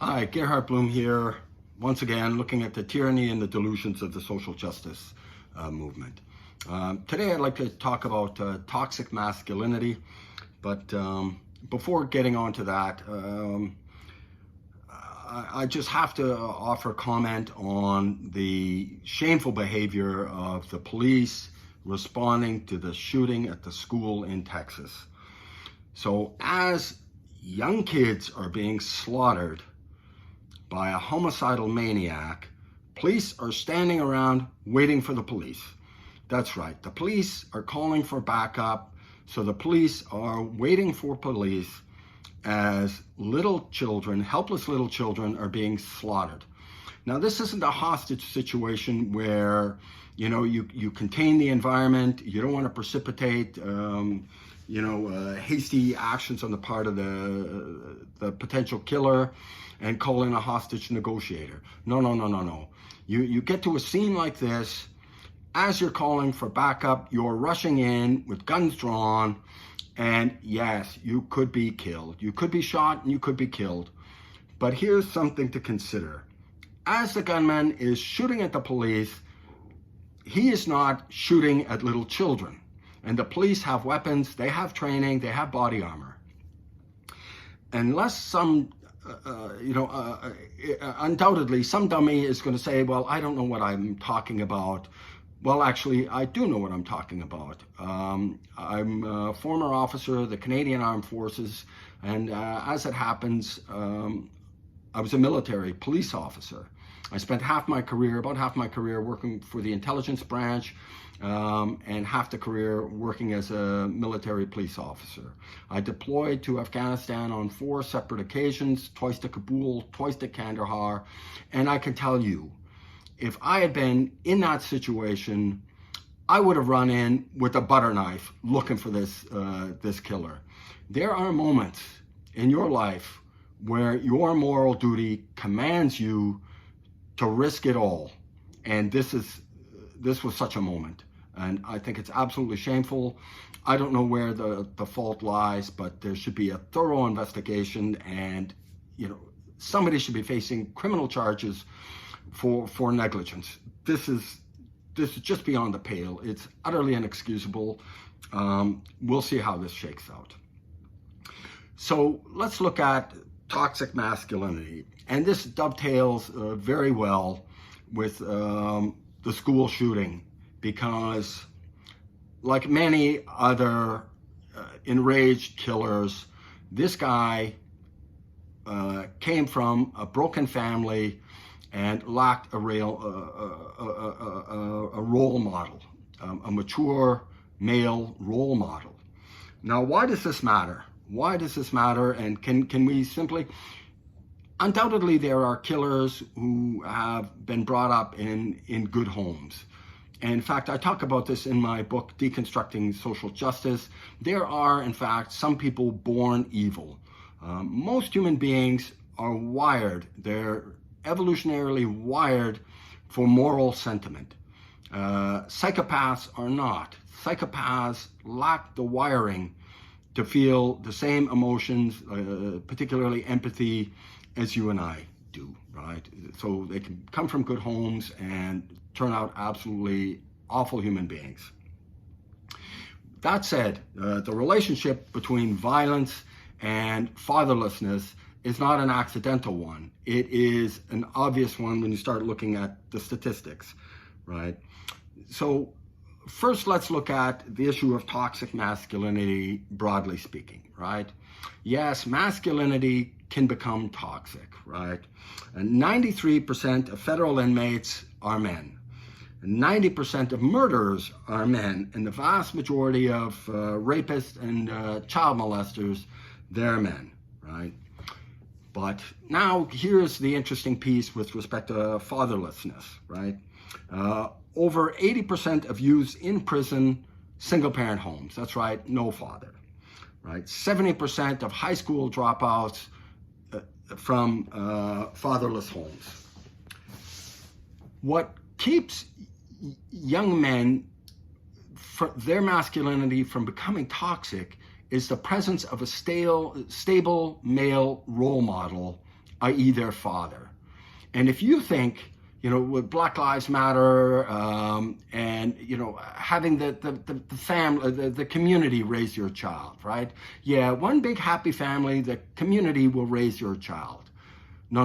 Hi, Gerhard Bloom here, once again looking at the tyranny and the delusions of the social justice movement. Today I'd like to talk about toxic masculinity, but before getting on to that, I just have to offer comment on the shameful behavior of the police responding to the shooting at the school in Texas. So as young kids are being slaughtered by a homicidal maniac, police are standing around waiting for the police. That's right, the police are calling for backup, so the police are waiting for police as little children, helpless little children, are being slaughtered. Now, this isn't a hostage situation where, you contain the environment, you don't want to precipitate, hasty actions on the part of the potential killer and call in a hostage negotiator. No. You get to a scene like this, as you're calling for backup, you're rushing in with guns drawn, and yes, you could be killed. You could be shot and you could be killed. But here's something to consider. As the gunman is shooting at the police, he is not shooting at little children. And the police have weapons, they have training, they have body armor. Unless undoubtedly some dummy is going to say, well, I don't know what I'm talking about. Well, actually, I do know what I'm talking about. I'm a former officer of the Canadian Armed Forces, and as it happens, I was a military police officer. I spent about half my career working for the intelligence branch, and half the career working as a military police officer. I deployed to Afghanistan on 4 separate occasions, twice to Kabul, twice to Kandahar, and I can tell you, if I had been in that situation, I would have run in with a butter knife looking for this killer. There are moments in your life where your moral duty commands you to risk it all, and this was such a moment. And I think it's absolutely shameful. I don't know where the fault lies, but there should be a thorough investigation, and somebody should be facing criminal charges for negligence. This is just beyond the pale. It's utterly inexcusable. We'll see how this shakes out. So let's look at toxic masculinity, and this dovetails very well with the school shooting, because like many other enraged killers, this guy came from a broken family and lacked a role model, a mature male role model. Now, why does this matter? Why does this matter? And can we simply... Undoubtedly, there are killers who have been brought up in good homes. And in fact, I talk about this in my book, Deconstructing Social Justice. There are, in fact, some people born evil. Most human beings are wired. They're evolutionarily wired for moral sentiment. Psychopaths are not. Psychopaths lack the wiring to feel the same emotions, particularly empathy, as you and I do, right? So they can come from good homes and turn out absolutely awful human beings. That said, the relationship between violence and fatherlessness is not an accidental one. It is an obvious one when you start looking at the statistics, right? So first, let's look at the issue of toxic masculinity, broadly speaking, right? Yes, masculinity can become toxic, right? And 93% of federal inmates are men. 90% of murderers are men, and the vast majority of rapists and child molesters, they're men, right? But now here's the interesting piece with respect to fatherlessness, right? Over 80% of youths in prison, single-parent homes. That's right, no father, right? 70% of high school dropouts from fatherless homes. What keeps young men, their masculinity from becoming toxic, is the presence of a stable male role model i.e. their father. And if you think, with Black Lives Matter, and having the family, the community raise your child, right? Yeah, one big happy family, the community will raise your child. No.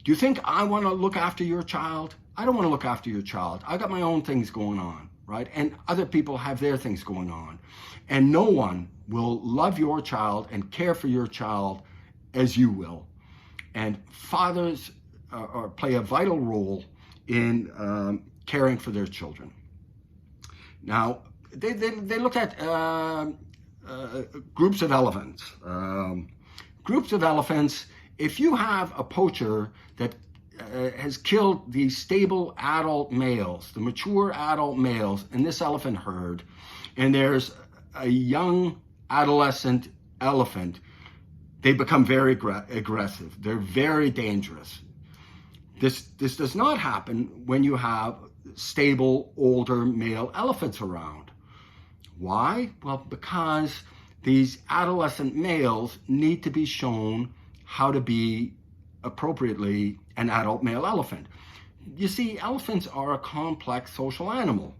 Do you think I want to look after your child? I don't want to look after your child. I got my own things going on, right? And other people have their things going on. And no one will love your child and care for your child as you will. And fathers play a vital role in caring for their children. Now, they look at groups of elephants. Groups of elephants, if you have a poacher that has killed the stable adult males, the mature adult males in this elephant herd, and there's a young adolescent elephant, they become very aggressive. They're very dangerous. This does not happen when you have stable, older male elephants around. Why? Well, because these adolescent males need to be shown how to be appropriately an adult male elephant. You see, elephants are a complex social animal.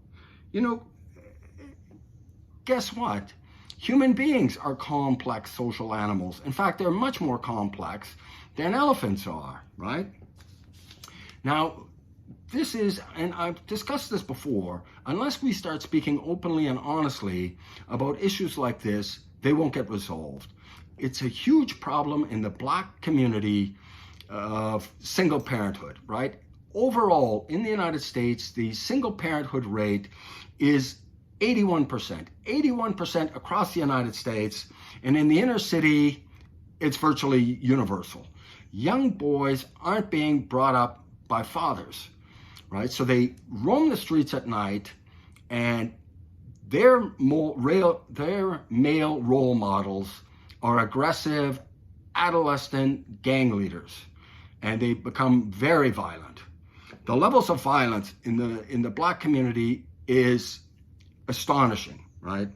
Guess what? Human beings are complex social animals. In fact, they're much more complex than elephants are, right? Now, this is, and I've discussed this before, unless we start speaking openly and honestly about issues like this, they won't get resolved. It's a huge problem in the Black community of single parenthood, right? Overall, in the United States, the single parenthood rate is 81%. 81% across the United States, and in the inner city, it's virtually universal. Young boys aren't being brought up by fathers, right? So they roam the streets at night, and their male role models are aggressive adolescent gang leaders, and they become very violent. The levels of violence in the Black community is astonishing, right?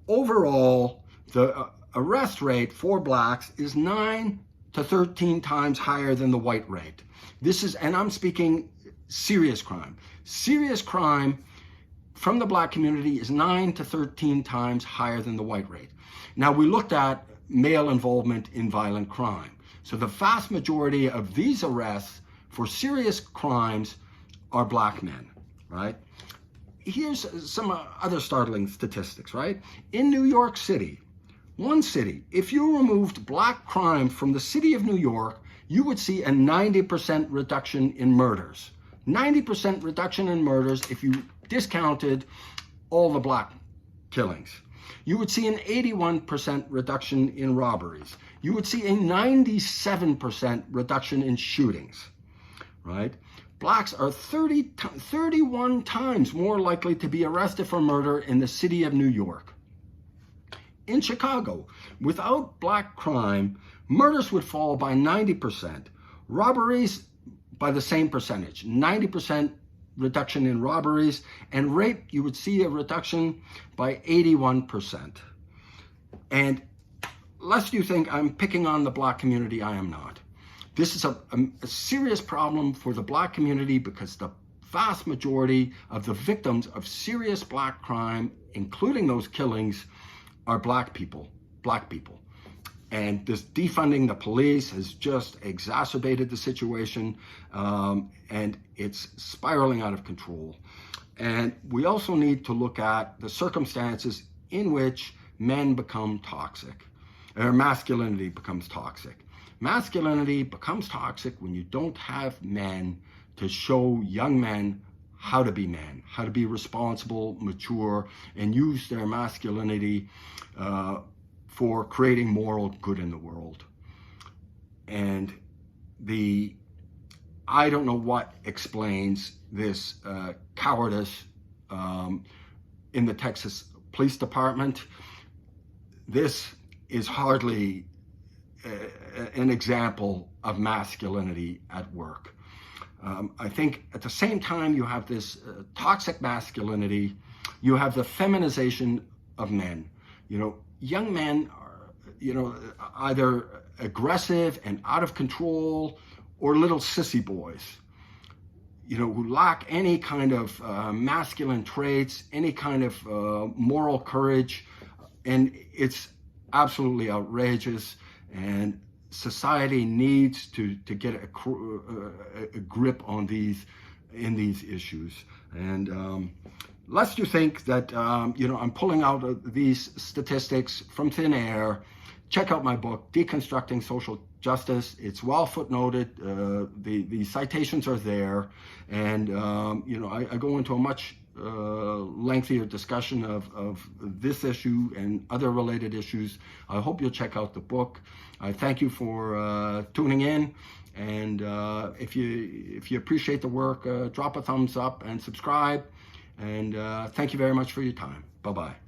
Overall, the arrest rate for Blacks is 9 to 13 times higher than the white rate. This is, and I'm speaking serious crime. Serious crime from the Black community is 9 to 13 times higher than the white rate. Now, we looked at male involvement in violent crime. So the vast majority of these arrests for serious crimes are Black men, right? Here's some other startling statistics, right? In New York City, one city, if you removed Black crime from the city of New York, you would see a 90% reduction in murders. 90% reduction in murders if you discounted all the Black killings. You would see an 81% reduction in robberies. You would see a 97% reduction in shootings, right? Blacks are 31 times more likely to be arrested for murder in the city of New York. In Chicago, without Black crime, murders would fall by 90%, robberies by the same percentage, 90% reduction in robberies, and rape, you would see a reduction by 81%. And lest you think I'm picking on the Black community, I am not. This is a serious problem for the Black community because the vast majority of the victims of serious Black crime, including those killings, are Black people. And this defunding the police has just exacerbated the situation, and it's spiraling out of control. And we also need to look at the circumstances in which men become toxic, or masculinity becomes toxic. Masculinity becomes toxic when you don't have men to show young men how to be men, how to be responsible, mature, and use their masculinity for creating moral good in the world. And I don't know what explains this cowardice in the Texas Police Department. This is hardly an example of masculinity at work. I think at the same time you have this toxic masculinity, you have the feminization of men. Young men either aggressive and out of control, or little sissy boys, who lack any kind of masculine traits, any kind of moral courage. And it's absolutely outrageous. And society needs to get a grip on these issues. And lest you think that I'm pulling out these statistics from thin air, check out my book, Deconstructing Social Justice. It's well footnoted. The citations are there, and I go into a much lengthier discussion of this issue and other related issues. I hope you'll check out the book. I thank you for tuning in, and if you appreciate the work, drop a thumbs up and subscribe. And thank you very much for your time. Bye-bye.